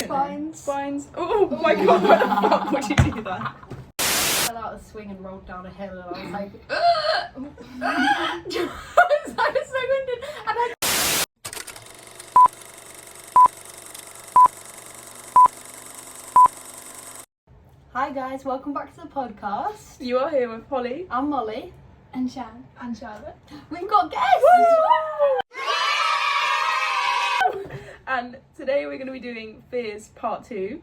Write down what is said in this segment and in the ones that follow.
Spines. Spines. Oh my god, why the fuck would you do that? Fell out of the swing and rolled down a hill, and I was like, I was so winded, and I. Hi guys, welcome back to the podcast. You are here with Holly. I'm Molly. And Shan. And Charlotte. We've got guests! And today we're going to be doing Fears Part 2.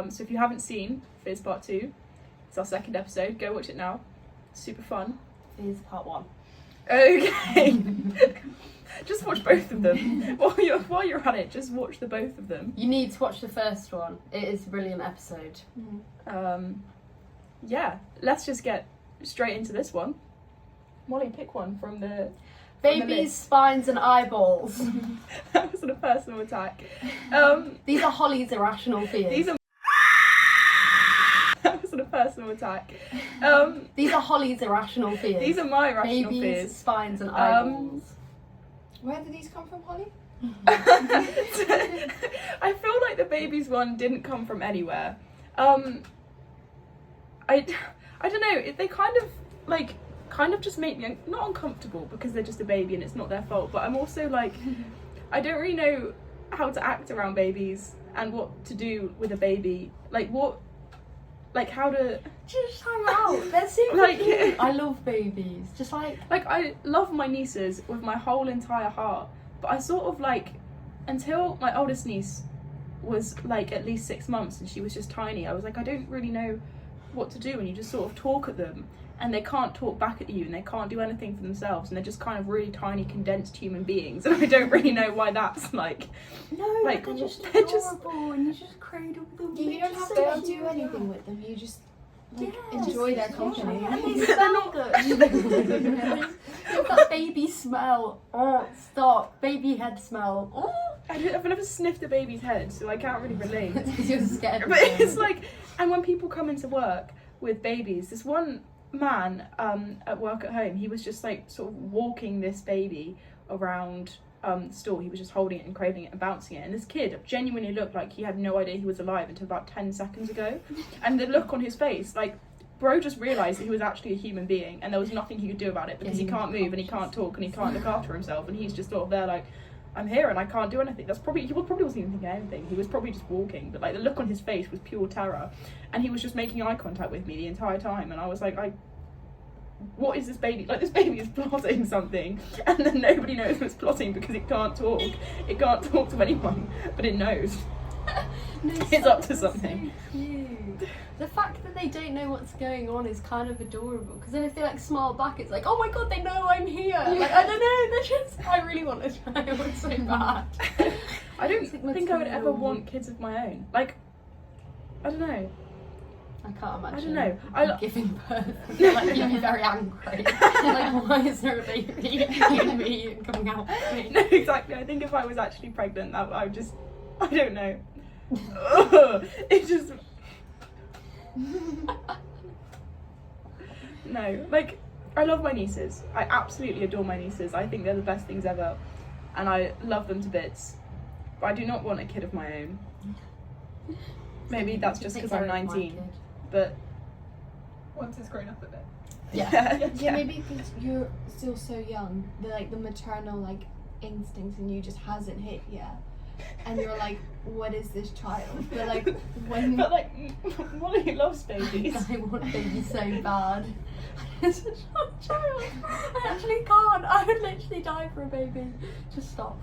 So if you haven't seen Fears Part 2, it's our second episode. Go watch it now. Super fun. Here's part 1. Okay. Just watch both of them. While you're at it, just watch the both of them. You need to watch the first one. It is a brilliant episode. Yeah, let's just get straight into this one. Molly, pick one from the... Babies, spines and eyeballs. That was a personal attack. These are Holly's irrational fears. That was a personal attack. These are Holly's irrational fears. These are my irrational Babies, fears. spines and eyeballs. Where did these come from, Holly? I feel like the babies one didn't come from anywhere. I don't know. They kind of just make me not uncomfortable because they're just a baby and it's not their fault. But I'm also like, I don't really know how to act around babies and what to do with a baby. How to Just hang out. They're super cute. I love babies. Just like I love my nieces with my whole entire heart. But I sort of until my oldest niece was at least 6 months and she was just tiny, I was like, I don't really know what to do, and you just sort of talk at them and they can't talk back at you and they can't do anything for themselves and they're just kind of really tiny condensed human beings, and I don't really know why that's no, they're just they're adorable and you just cradle them. You don't have to do anything with them. You just enjoy their company. Yeah, and they smell good. They've got baby smell. Oh, stop. Baby head smell. Oh. I've never sniffed a baby's head, so I can't really relate. Because you're scared. But it's and when people come into work with babies, this one man at work at home, he was just sort of walking this baby around the store. He was just holding it and cradling it and bouncing it, and this kid genuinely looked like he had no idea he was alive until about 10 seconds ago. And the look on his face, bro just realised that he was actually a human being and there was nothing he could do about it because he can't move and he can't talk and he can't look after himself, and he's just sort of there I'm here and I can't do anything. He probably wasn't even thinking anything. He was probably just walking, but the look on his face was pure terror, and he was just making eye contact with me the entire time, and I was like, what is this baby? This baby is plotting something, and then nobody knows it's plotting because it can't talk. It can't talk to anyone, but it knows. It's up to something. So cute. The fact that they don't know what's going on is kind of adorable, because then if they smile back, it's oh my god, they know I'm here. I don't know, they're just, I really want a child so bad. I don't think I would ever want kids of my own. I don't know. I can't imagine. I don't know. Giving birth. You'd be very angry. Why is there a baby in me and coming out of me? No, exactly. I think if I was actually pregnant, I would just, I don't know. It just... No, I love my nieces. I absolutely adore my nieces. I think they're the best things ever, and I love them to bits. But I do not want a kid of my own. Maybe that's just because I'm 19. But Once it's grown up a bit. Yeah. Maybe because you're still so young, the maternal instincts in you just hasn't hit yet, and you're what is this child? But when Molly loves babies. I want babies so bad. It's a child. I actually can't. I would literally die for a baby. Just stop.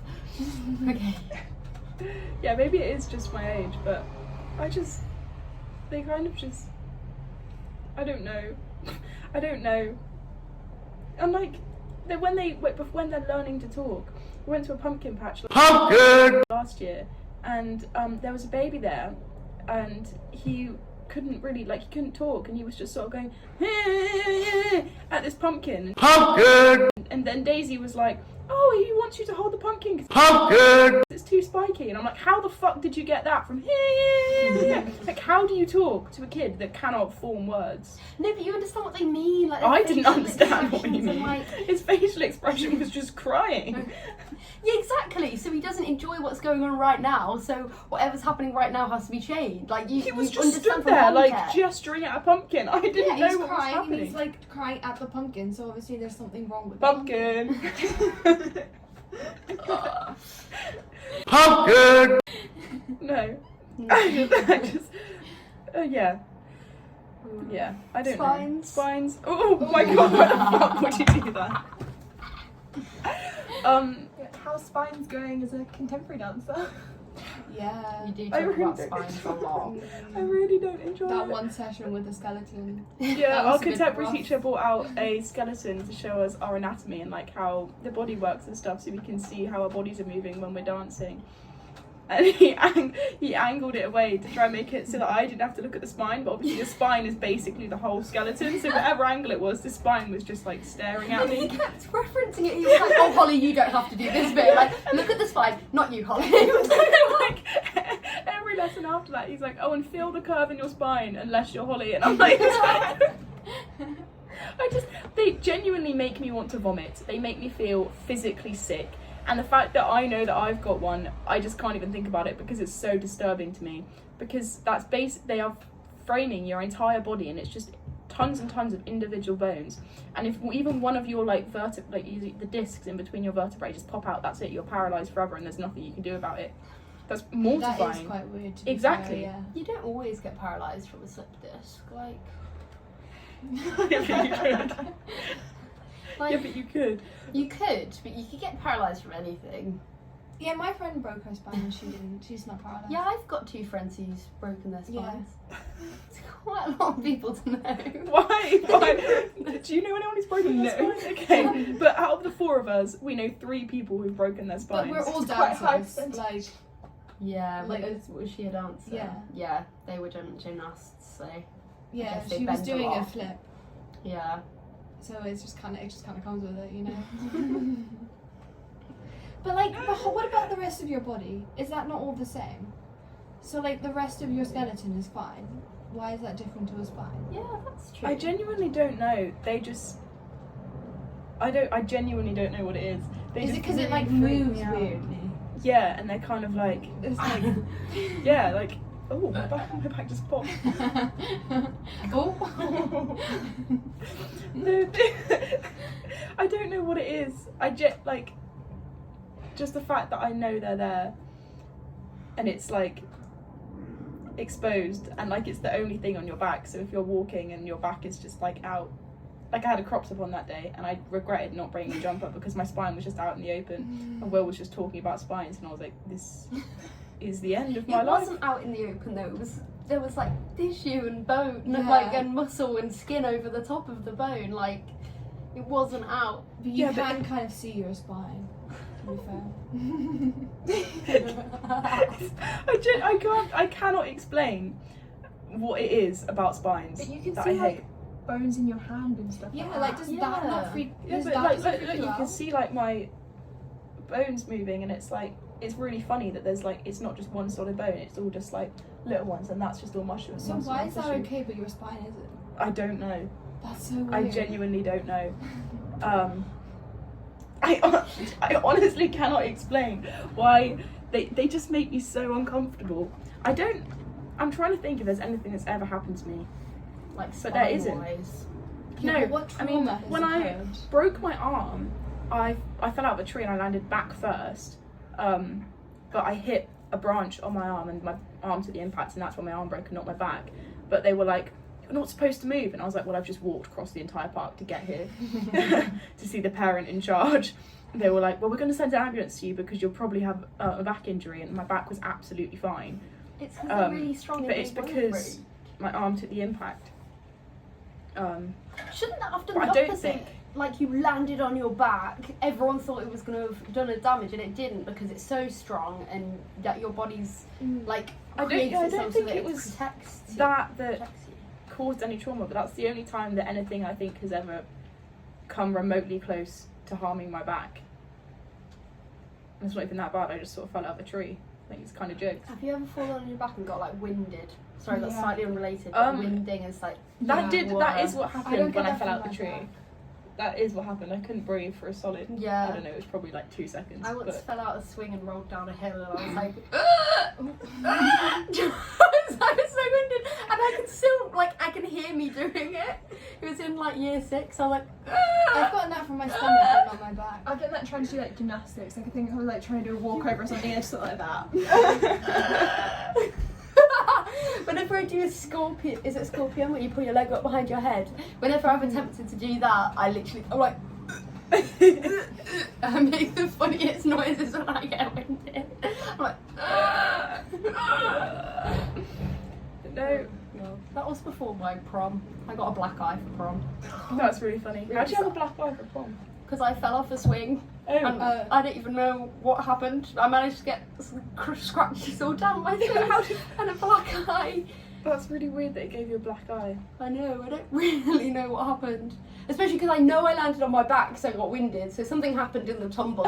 Okay. Yeah, maybe it is just my age, but they kind of just, I don't know. And when they're learning to talk, we went to a pumpkin patch last year, and there was a baby there, and he couldn't really he couldn't talk, and he was just sort of going at this pumpkin. And then Daisy was like, oh, he wants you to hold the pumpkin. Pumpkin! It's too spiky. And I'm like, how the fuck did you get that from here? Like, how do you talk to a kid that cannot form words? No, but you understand what they mean. Like, I didn't understand what he expressions and, meant. His facial expression was just crying. Yeah, exactly. So he doesn't enjoy what's going on right now. So whatever's happening right now has to be changed. Like He was you just understand stood from there, like, context. gesturing at a pumpkin. I didn't know he's what was crying and happening. he's like crying at the pumpkin, so obviously there's something wrong with Pumpkin. Pumpkin. No. I just yeah. I don't know. Spines. Oh my god, why the fuck would you do that? How's Spines going as a contemporary dancer? Yeah. You do I talk really about don't spines a lot. I really don't enjoy That it. one session with the skeleton. Yeah, That our was a bit contemporary rough. teacher brought out a skeleton to show us our anatomy and like how the body works and stuff, so we can see how our bodies are moving when we're dancing. And he angled it away to try and make it so that I didn't have to look at the spine, but obviously the spine is basically the whole skeleton, so whatever angle it was, the spine was just like staring at And he me. kept referencing it. He was like, "Oh, Holly, you don't have to do this bit. Like, look at the spine, not you, Holly." Like every lesson after that, he's like, "Oh, and feel the curve in your spine, unless you're Holly," and I'm like. They genuinely make me want to vomit. They make me feel physically sick. And the fact that I know that I've got one, I just can't even think about it because it's so disturbing to me. Because that's they are framing your entire body, and it's just tons and tons of individual bones. And if even one of your the discs in between your vertebrae just pop out, that's it. You're paralysed forever, and there's nothing you can do about it. That's mortifying. That is quite weird. To be Exactly. fair, You don't always get paralysed from a slip disc, like. Yeah, but you could. Like, Yeah, but you could. You could, but you could get paralysed from anything. Yeah, my friend broke her spine and she didn't. She's not paralysed. Yeah, I've got 2 friends who's broken their Yeah. spines. It's quite a lot of people to know. Why? Do you know anyone who's broken their spine? Okay, but out of the 4 of us, we know 3 people who've broken their spines. But we're all It's quite a high dancers. percentage. Like, Yeah, Like- was she a dancer? Yeah. Yeah, they were gymnasts, so yeah, guess they she was bend a doing a lot. flip, yeah. so it just kind of comes with it, you know. But like, what about the rest of your body? Is that not all the same? So like, the rest of your skeleton is fine. Why is that different to a spine? Yeah, that's true. I genuinely don't know. I genuinely don't know what it is. They Is it just because it really like freak moves me out. weirdly? Yeah, and they're kind of like, It's like, yeah, like, oh, my back just popped. oh. I don't know what it is. Just the fact that I know they're there, and it's like exposed, and like it's the only thing on your back. So if you're walking and your back is just like out, like I had a crop top on that day, and I regretted not bringing a jumper because my spine was just out in the open, and Will was just talking about spines, and I was like, this is the end of my It life. wasn't out in the open though. There was like tissue and bone, Yeah. and muscle and skin over the top of the bone. Like it wasn't out. But you Yeah, but- can kind of see your spine, to be fair. I cannot explain what it is about spines. But you can that see I like hate. bones in your hand and stuff. Yeah, like like that. does Yeah. that not freak? Yeah, does but that like, not look, freak you you can out? see like my bones moving, and it's like it's really funny that there's like it's not just one solid bone; it's all just like little ones, and that's just all mushrooms. So why is that okay, but your spine isn't? I don't know. That's so weird. I genuinely don't know. I honestly cannot explain why they just make me so uncomfortable. I'm trying to think if there's anything that's ever happened to me. Like But there isn't. spine-wise. Yeah, No, but what I trauma mean, has when I occurred? broke my arm, I fell out of a tree and I landed back first. But I hit a branch on my arm and my arm took the impact, and that's when my arm broke and not my back. But they were like, "You're not supposed to move," and I was like, "Well, I've just walked across the entire park to get here to see the parent in charge." They were like, "Well, we're going to send an ambulance to you because you'll probably have a back injury," and my back was absolutely fine. It's because they're really strong. But and it's they won't because break. my arm took the impact. Shouldn't that have done But the I don't opposite? think- Like you landed on your back, everyone thought it was going to have done a damage, and it didn't because it's so strong and that your body's like I creates don't itself think so that it was protects you. that Protects you. caused any trauma, but that's the only time that anything I think has ever come remotely close to harming my back. And it's not even that bad. I just sort of fell out of a tree. Like, it's kind of jokes. Have you ever fallen on your back and got like winded? Sorry, that's Yeah. slightly unrelated. But winding is like That is what I don't happened get when I that fell from out the my tree. back. That is what happened. I couldn't breathe for a solid, yeah. I don't know, it was probably like 2 seconds. I once but fell out a swing and rolled down a hill, and I was like, I was so winded, and I can still I can hear me doing it. It was in like year 6. I was like, I've gotten that from my stomach, but not my back. I've done that trying to do like gymnastics. Like I think I was like trying to do a walkover or something and something like that. Whenever I do a scorpion, is it scorpion where you pull your leg up behind your head? Whenever I've attempted to do that, I'm like, I make the funniest noises when I get winded. I'm like, No, no, that was before my prom. I got a black eye for prom that's really funny. How'd you have a black eye for prom? because I fell off a swing. Oh, And I don't even know what happened. I managed to get scratches all down my face and a black eye. that's really weird that it gave you a black eye. I know, I don't really know what happened. Especially because I know I landed on my back because I got winded, so something happened in the tumble.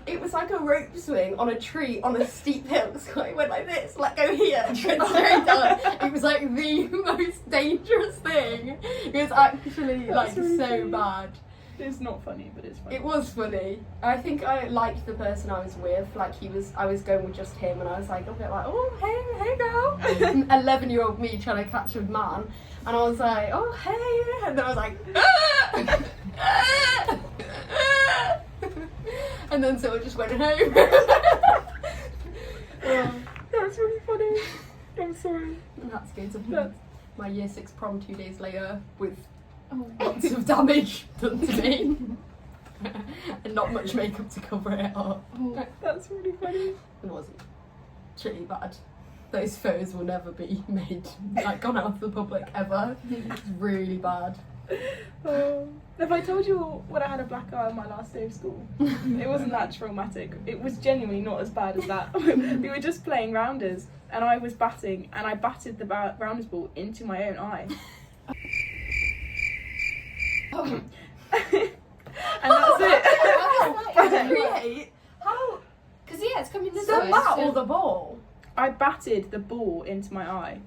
It was like a rope swing on a tree on a steep hill, so I went like this, let go here, and went straight down. It was like the most dangerous thing. It was actually That's really so funny. bad. It's not funny, but it's funny. It was funny. I think I liked the person I was with. I was going with just him, and I was like a bit like, oh hey girl, 11-year-old me trying to catch a man, and I was like, oh hey, and then I was like, and then so I just went home. That's really funny. I'm sorry. And that's going to That's- my year 6 prom 2 days later with lots of damage done to me. And not much makeup to cover it up. That's really funny. It wasn't. It's really bad. Those photos will never be made, gone out to the public ever. It's really bad. Have I told you when I had a black eye on my last day of school? It wasn't that traumatic. It was genuinely not as bad as that. We were just playing rounders, and I was batting, and I batted the rounders ball into my own eye. And that's it. Create? How? Because it's coming this The way. bat or the ball? I batted the ball into my eye.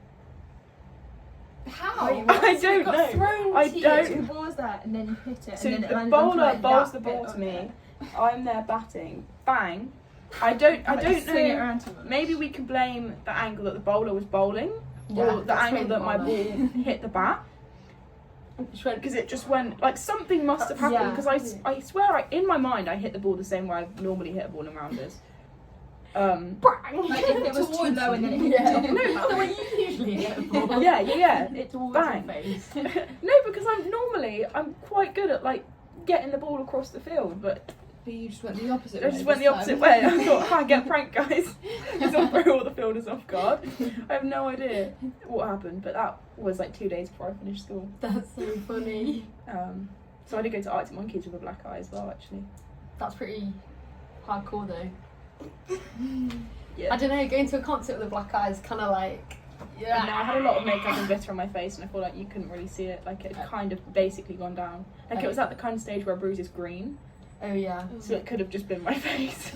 How? Wait, I So it don't got know. thrown I to you, don't- two balls there, and then you hit it, So and then it the landed onto, bowler like, bowls that the ball bit to on me. there. I'm there batting. Bang. I don't Like, swing it know. around too much. Maybe we can blame the angle that the bowler was bowling, Yeah, or the that's angle maybe that my bowler. ball hit the bat. Because it just went, like, something must have happened. Yeah. Because I swear, in my mind, I hit the ball the same way I normally hit a ball in rounders. Bang! Like if it was too Towards low and then it you. hit Yeah. the top. No, the way you usually hit a ball. Yeah. It's towards Bang. your face. No, because I'm quite good at, like, getting the ball across the field, but But you just went the opposite way. I just went the this opposite time. way. I thought, I get pranked, guys. Because I'll throw all the fielders off guard. I have no idea what happened, but that was like 2 days before I finished school. That's so funny. So I did go to Arctic Monkeys with a black eye as well, actually. That's pretty hardcore though. Yeah. I don't know, going to a concert with a black eye is kind of like, And I had a lot of makeup and glitter on my face, and I feel like you couldn't really see it. Like, it had kind of basically gone down. Like, it was at the kind of stage where a bruise is green, oh yeah. so it could have just been my face.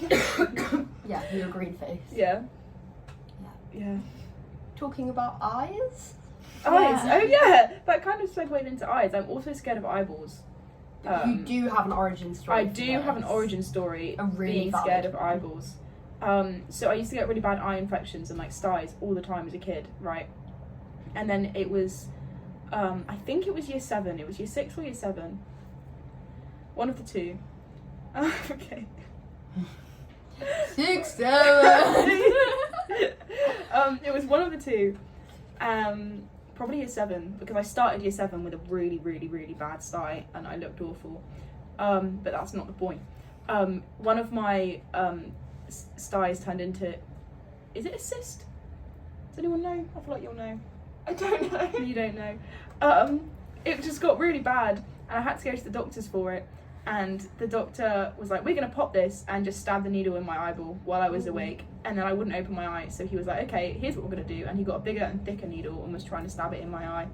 Yeah, you're a green face. Yeah. Yeah. Talking about eyes? Eyes. Oh yeah, that kind of segued into eyes. I'm also scared of eyeballs. You do have an origin story. I for do have an this. origin story A really being valid scared of one. eyeballs. So I used to get really bad eye infections and like styes all the time as a kid, right? And then it was, I think it was year 7. It was year 6 or year 7. One of the two. Okay. 6, 7. It was one of the two. Probably year 7, because I started year 7 with a really, really, really bad sty and I looked awful. But that's not the point. One of my styes turned into, is it a cyst? Does anyone know? I feel like you'll know. I don't know. You don't know. It just got really bad and I had to go to the doctors for it. And the doctor was like, we're going to pop this, and just stab the needle in my eyeball while I was awake. And then I wouldn't open my eye. So he was like, okay, here's what we're going to do. And he got a bigger and thicker needle and was trying to stab it in my eye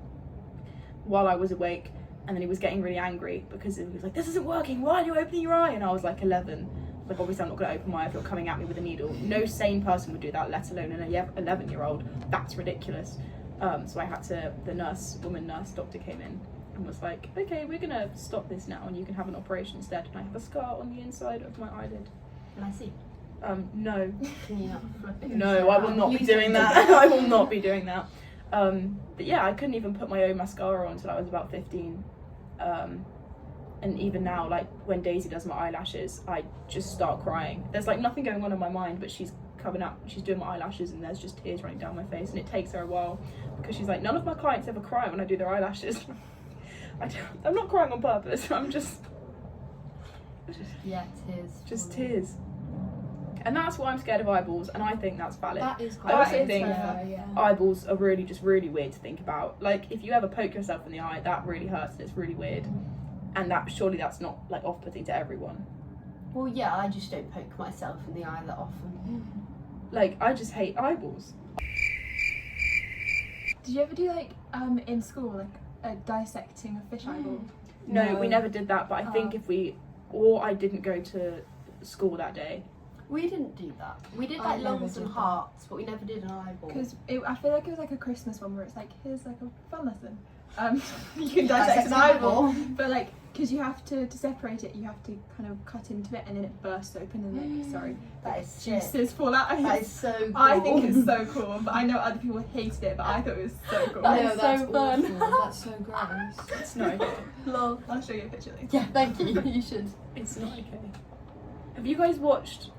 while I was awake. And then he was getting really angry because he was like, this isn't working. Why are you opening your eye? And I was like 11. like obviously I'm not going to open my eye if you're coming at me with a needle. No sane person would do that, let alone an 11-year-old. That's ridiculous. So I had to, the woman nurse doctor came in and was like, okay, we're going to stop this now and you can have an operation instead. And I have a scar on the inside of my eyelid. Can I see? No. Can you not flip it? No, I will not be doing that. I will not be doing that. But yeah, I couldn't even put my own mascara on until I was about 15. And even now, like when Daisy does my eyelashes, I just start crying. There's like nothing going on in my mind, but she's doing my eyelashes and there's just tears running down my face, and it takes her a while because she's like, none of my clients ever cry when I do their eyelashes. I'm not crying on purpose. I'm just tears. Just tears. And that's why I'm scared of eyeballs, and I think that's valid. That is quite I also think yeah. eyeballs are really weird to think about. Like if you ever poke yourself in the eye, that really hurts and it's really weird. And surely that's not like off-putting to everyone. Well, yeah, I just don't poke myself in the eye that often. Like I just hate eyeballs. Did you ever do like in school like a dissecting a fish eyeball? No, we never did that. But I think I didn't go to school that day. We didn't do that. We did I like never lungs did and that. hearts, but we never did an eyeball. Because I feel like it was like a Christmas one where it's like, here's like a fun lesson. You can dissect an eyeball, but like, because you have to separate it, you have to kind of cut into it and then it bursts open and like, that is sick. juices fall out. That is so cool. I think it's so cool, but I know other people hated it, but I thought it was so cool. That No, is that's so fun. awful. That's so gross. It's not okay. Lol. I'll show you a picture later. Yeah, thank you. You should. It's not okay. Have you guys watched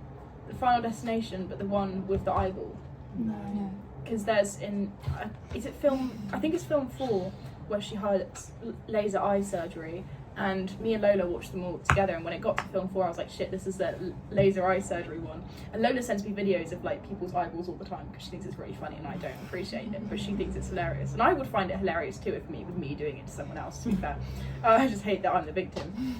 The Final Destination, but the one with the eyeball? No. Because there's is it film? I think it's film 4 where she had laser eye surgery, and me and Lola watched them all together. And when it got to film 4, I was like, shit, this is the laser eye surgery one. And Lola sends me videos of like people's eyeballs all the time because she thinks it's really funny, and I don't appreciate it, but she thinks it's hilarious. And I would find it hilarious too with me doing it to someone else. To be fair, I just hate that I'm the victim.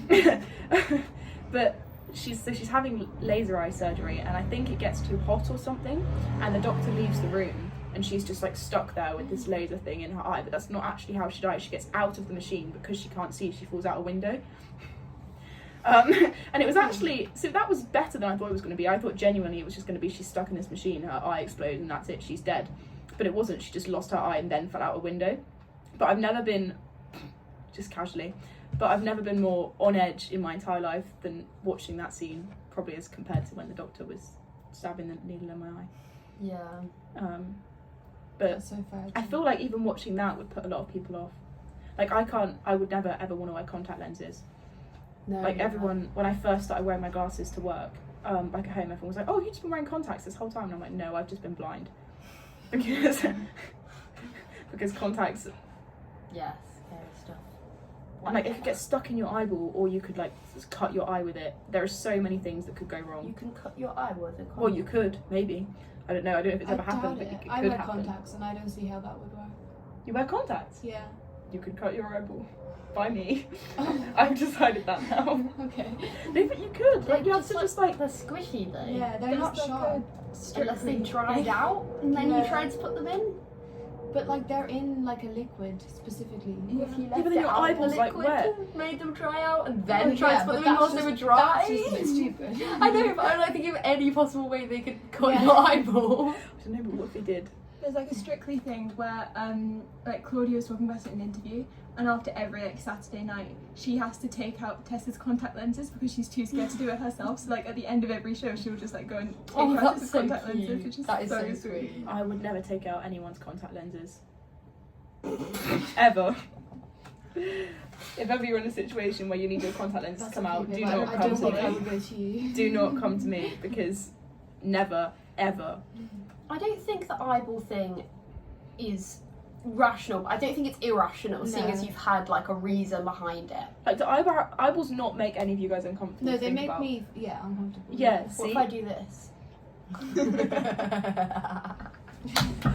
But she's having laser eye surgery, and I think it gets too hot or something, and the doctor leaves the room and she's just like stuck there with this laser thing in her eye. But that's not actually how she dies. She gets out of the machine because she can't see. She falls out a window. And it was actually, so that was better than I thought it was going to be. I thought genuinely it was just going to be she's stuck in this machine, her eye explodes and that's it, she's dead. But it wasn't. She just lost her eye and then fell out a window. But I've never been, just casually, but I've never been more on edge in my entire life than watching that scene, probably as compared to when the doctor was stabbing the needle in my eye. Yeah. But That's so fair. I feel like even watching that would put a lot of people off. Like I would never ever want to wear contact lenses. No. Like everyone, when I first started wearing my glasses to work, back at home, everyone was like, oh, you've just been wearing contacts this whole time. And I'm like, no, I've just been blind. Because contacts, Yes, scary stuff. and like it could get stuck in your eyeball, or you could like just cut your eye with it. There are so many things that could go wrong. You can cut your eye with a contact. Well, you could, maybe. I don't know if it's ever happened, but it. it could I wear happen. contacts and I don't see how that would work. You wear contacts? Yeah. You could cut your eyeball. By me. I've decided that now. Okay. No, but you could. Like, you have to like, just like... They're squishy though. Yeah, they're not sharp. Unless they dried out and then you tried to put them in. But like they're in like a liquid specifically. If you Yeah, left but then it your out in the eyeball's, like, liquid, wet. made them dry out, and then Oh, tried yeah, to put but them in that's whilst they just- were dry. That's just a bit stupid. I know, but I'm not thinking of any possible way they could cut Yeah. your eyeball. I don't know, but what if they did? There's like a Strictly thing where like Claudia was talking about it in an interview, and after every like Saturday night she has to take out Tessa's contact lenses because she's too scared to do it herself. So like at the end of every show she'll just like go and take Oh, out that's Tessa's so contact cute. lenses, which is That is so so sweet. sweet. I would never take out anyone's contact lenses. Ever. If ever you're in a situation where you need your contact lenses to That's come out, okay, do but not I come don't to think I me. would go to you. Do not come to me, because never, ever. I don't think the eyeball thing is rational, but I don't think it's irrational, seeing No. as you've had like a reason behind it. Like, do eyeballs not make any of you guys uncomfortable? No, to they think make about? me uncomfortable. Yeah, What see? if I do this?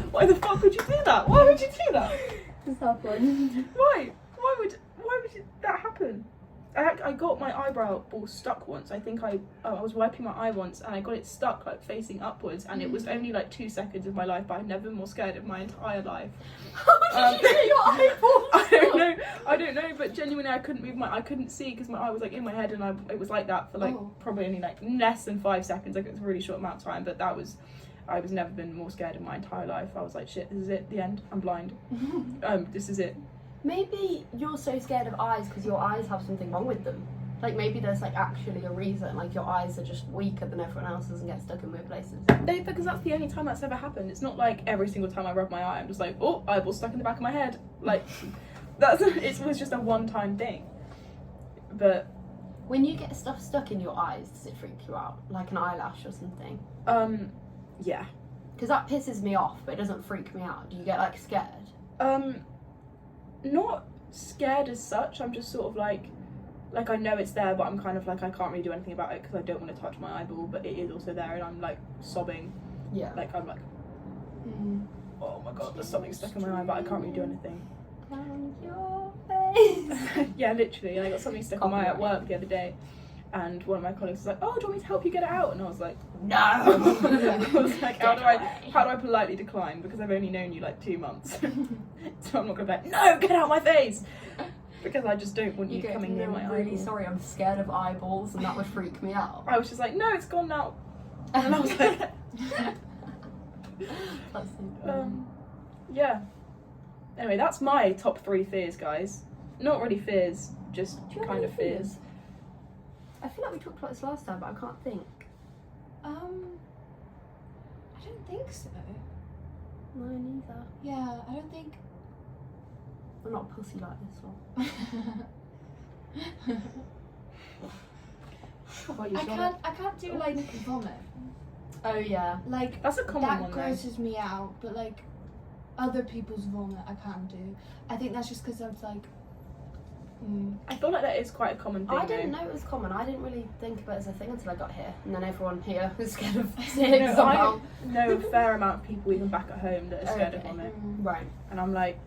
Why the fuck would you do that? Why would you do that? It's happened. Why? Why would that happen? I got my eyebrow all stuck once. I think I was wiping my eye once and I got it stuck like facing upwards, and it was only like 2 seconds of my life, but I've never been more scared of my entire life. How did you get your eyeballs? I don't know, but genuinely I couldn't see because my eye was like in my head, and it was like that for like probably only like less than 5 seconds. Like it was a really short amount of time, but I was never been more scared in my entire life. I was like, shit, this is it, the end. I'm blind. This is it. Maybe you're so scared of eyes because your eyes have something wrong with them. Like maybe there's like actually a reason. Like your eyes are just weaker than everyone else's and get stuck in weird places. Because that's the only time that's ever happened. It's not like every single time I rub my eye, I'm just like, oh, eyeball stuck in the back of my head. Like it was just a one-time thing. But when you get stuff stuck in your eyes, does it freak you out? Like an eyelash or something? Yeah. Because that pisses me off, but it doesn't freak me out. Do you get like scared? Not scared as such. I'm just sort of like I know it's there, but I'm kind of like I can't really do anything about it because I don't want to touch my eyeball, but it is also there, and I'm like sobbing. Yeah. Like I'm like, oh my god, there's something stuck in my eye, but I can't really do anything. Down your face. Yeah, literally. I got something stuck in my eye at work the other day, and one of my colleagues was like, "Oh, do you want me to help you get it out?" And I was like, No. I was like, how do I politely decline, because I've only known you like 2 months, so I'm not gonna be like, no, get out my face, because I just don't want you coming near my I'm really eyeball. sorry, I'm scared of eyeballs, and that would freak me out. I was just like, no, it's gone now, and I was like, That's so yeah. Anyway, that's my top 3 fears, guys. Not really fears, just Do you have kind any of fears. I feel like we talked about this last time, but I can't think. I don't think so. No, neither. Yeah, I don't think. I'm not a pussy like this one. How about you, I Charlotte? can't do like vomit. Oh yeah. Like That's a common that one, though. grosses me out, but like other people's vomit I can't do. I think that's just because I was like. I feel like that is quite a common thing. I didn't know it was common. I didn't really think about it as a thing until I got here, and then everyone here was scared of sick No, somehow. I know a fair amount of people even back at home that are scared of vomit, Right. and I'm like,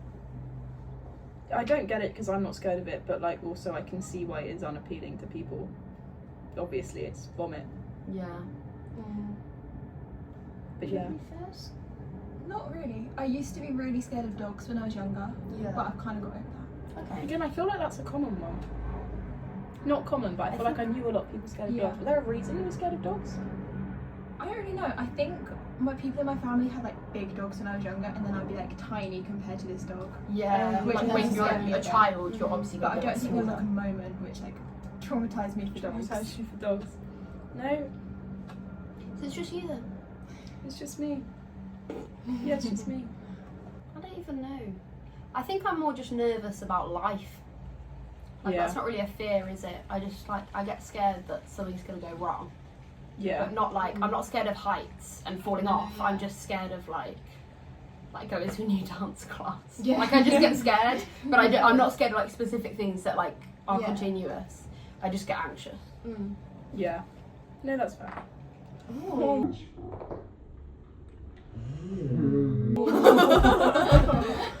I don't get it because I'm not scared of it, but like also I can see why it is unappealing to people. Obviously, it's vomit, Yeah. but yeah. Not really. I used to be really scared of dogs when I was younger, Yeah. but I've kind of got over that. Okay. Again, I feel like that's a common one. Not common, but I feel like I knew a lot of people scared of Yeah. dogs. Was there a reason you were scared of dogs? I don't really know. I think my people in my family had like big dogs when I was younger, and then I'd be like tiny compared to this dog. Yeah. Which Like is when you're scared me a a bit. child, you're obviously But I gonna don't get think there was like a smaller. moment which like traumatized me for dogs. Traumatized you for dogs? No, So it's just you then. it's just me. Yeah, it's just me. I don't even know. I think I'm more just nervous about life. Like Yeah. that's not really a fear, is it? I just like I get scared that something's gonna go wrong. Yeah. But not like I'm not scared of heights and falling off. I'm just scared of like going to a new dance class. Yeah. Like I just get scared, but I'm not scared of like specific things that like are Yeah. continuous. I just get anxious. Yeah. No, that's fair. Ooh.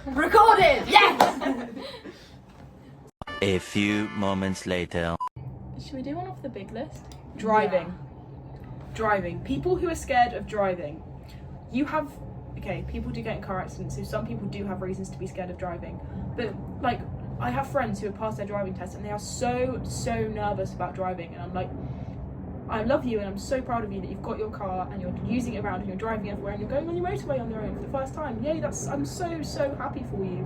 Recorded! Yes! A few moments later. Should we do one off the big list? Driving. Driving. People who are scared of driving. You have, okay, people do get in car accidents, so some people do have reasons to be scared of driving. But, like, I have friends who have passed their driving test and they are so nervous about driving. And I'm like, I love you and I'm so proud of you that you've got your car and you're using it around and you're driving everywhere and you're going on your motorway on your own for the first time. Yay, I'm so happy for you.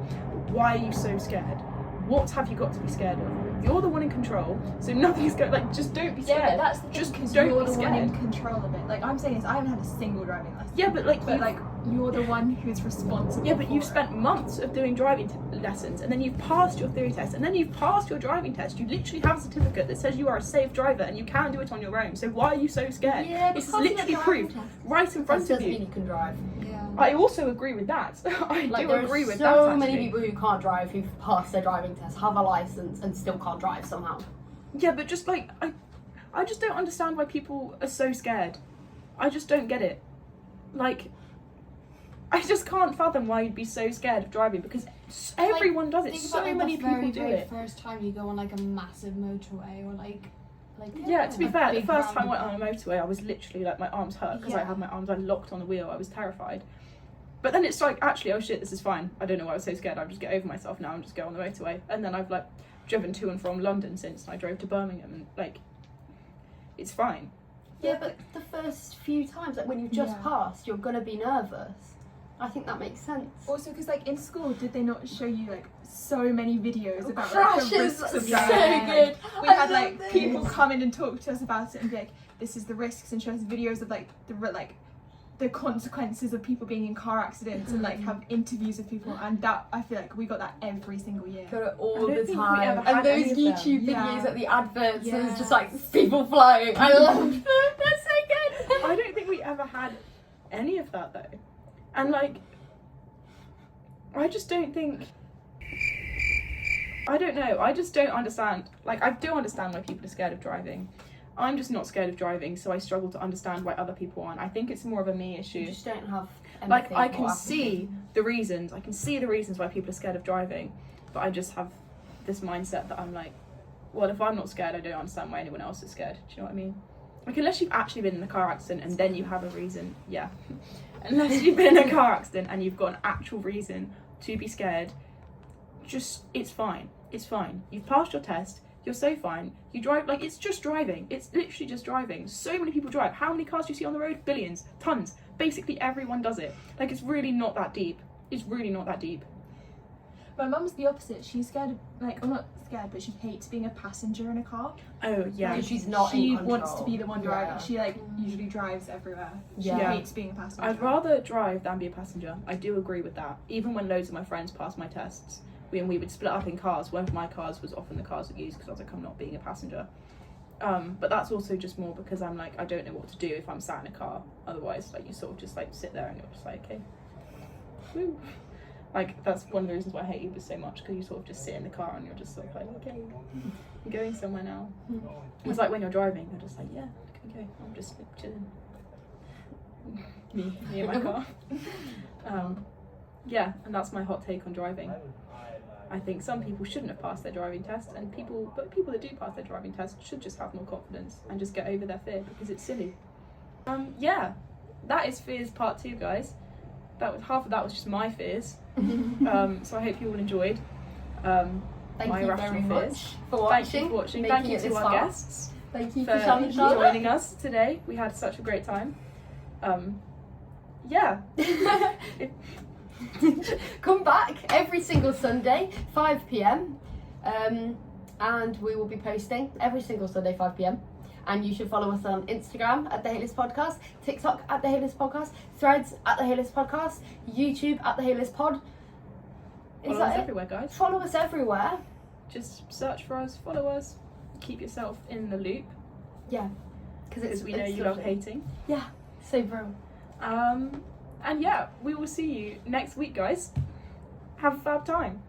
Why are you so scared? What have you got to be scared of? You're the one in control, so nothing's going. Like, just don't be scared. Yeah, but that's the thing, just because don't you're be the one scared. in control of it. Like I'm saying this, I haven't had a single driving lesson. Yeah, but like, You're the one who's responsible. yeah, but you've for spent months of doing driving lessons, and then you've passed your theory test, and then you've passed your driving test. You literally have a certificate that says you are a safe driver, and you can do it on your own. So why are you so scared? Yeah, it's because literally you're driving proved test. right in front That of doesn't mean you. you can drive. Yeah. I also agree with that. I Like do there agree are with so that. Actually. many people who can't drive who've passed their driving test, have a license, and still can't drive somehow. Yeah, but just like I just don't understand why people are so scared. I just don't get it. Like, I just can't fathom why you'd be so scared of driving, because everyone does it. Think So about, like, many the people very, do very it. first time you go on like a massive motorway or like Yeah, to be a fair, the big first time I went on a roundabout. motorway, I was literally like, my arms hurt because I Yeah. had my arms locked on the wheel. I was terrified. But then it's like, actually, oh shit, this is fine. I don't know why I was so scared. I just get over myself now and just go on the motorway. And then I've like driven to and from London since, and I drove to Birmingham, and like, it's fine. Yeah, but the first few times, like when you've just Yeah. passed, you're gonna be nervous. I think that makes sense. Also, because like in school, did they not show you like so many videos about like, the Crashes, risks of so driving? good. We I had love like this. people come in and talk to us about it and be like, "This is the risks," and show us videos of like the consequences of people being in car accidents, and like have interviews with people. And that, I feel like we got that every single year. Got it all I don't the think we time. ever And had any those of them. YouTube Yeah. videos at the adverts, Yeah. there's just like people flying. I love them. They're so good. I don't think we ever had any of that though. And like, I just don't think, I don't know, I just don't understand. Like, I do understand why people are scared of driving. I'm just not scared of driving, so I struggle to understand why other people aren't. I think it's more of a me You issue. just don't have Like, empathy I for can what see the reasons. I can see the reasons why people are scared of driving, but I just have this mindset that I'm like, well, if I'm not scared, I don't understand why anyone else is scared. Do you know what I mean? Like, unless you've actually been in a car accident and then you have a reason, yeah. Unless you've been in a car accident and you've got an actual reason to be scared, just, it's fine. It's fine. You've passed your test. You're so fine. You drive, like, it's just driving. It's literally just driving. So many people drive. How many cars do you see on the road? Billions. Tons. Basically everyone does it. Like, it's really not that deep. It's really not that deep. My mum's the opposite. She's scared of, like, well, not scared, but she hates being a passenger in a car. Oh, yeah. Because she's not She in control. wants to be the one driving. Yeah. She like usually drives everywhere. She Yeah. hates being a passenger. I'd rather drive than be a passenger. I do agree with that. Even when loads of my friends passed my tests, we would split up in cars. One of my cars was often the cars that used because I was like, I'm not being a passenger. But that's also just more because I'm like, I don't know what to do if I'm sat in a car. Otherwise, like, you sort of just like sit there and you're just like, okay, woo. Like, that's one of the reasons why I hate Uber so much, because you sort of just sit in the car and you're just sort of like, okay, I'm going somewhere now. It's like when you're driving, you're just like, yeah, okay, I'm just like, chilling. me in my car. Yeah, and that's my hot take on driving. I think some people shouldn't have passed their driving test, and people that do pass their driving test should just have more confidence and just get over their fear, because it's silly. Yeah, that is fears part 2, guys. Half of that was just my fears. So I hope you all enjoyed. Thank my you irrational very fears. much for watching. Thank you for watching. making Thank you it to this our far. guests Thank you for for coming, Charlotte. joining us today. We had such a great time. Yeah. Come back every single Sunday, 5 p.m. And we will be posting every single Sunday, 5 p.m. And you should follow us on Instagram at The Hatelist Podcast, TikTok at The Hatelist Podcast, Threads at The Hatelist Podcast, YouTube at The Hatelist Pod. Follow us everywhere, guys. Follow us everywhere. Just search for us, follow us, keep yourself in the loop, Yeah. because we know you love hating. Yeah, so bro. And yeah, we will see you next week, guys. Have a fab time.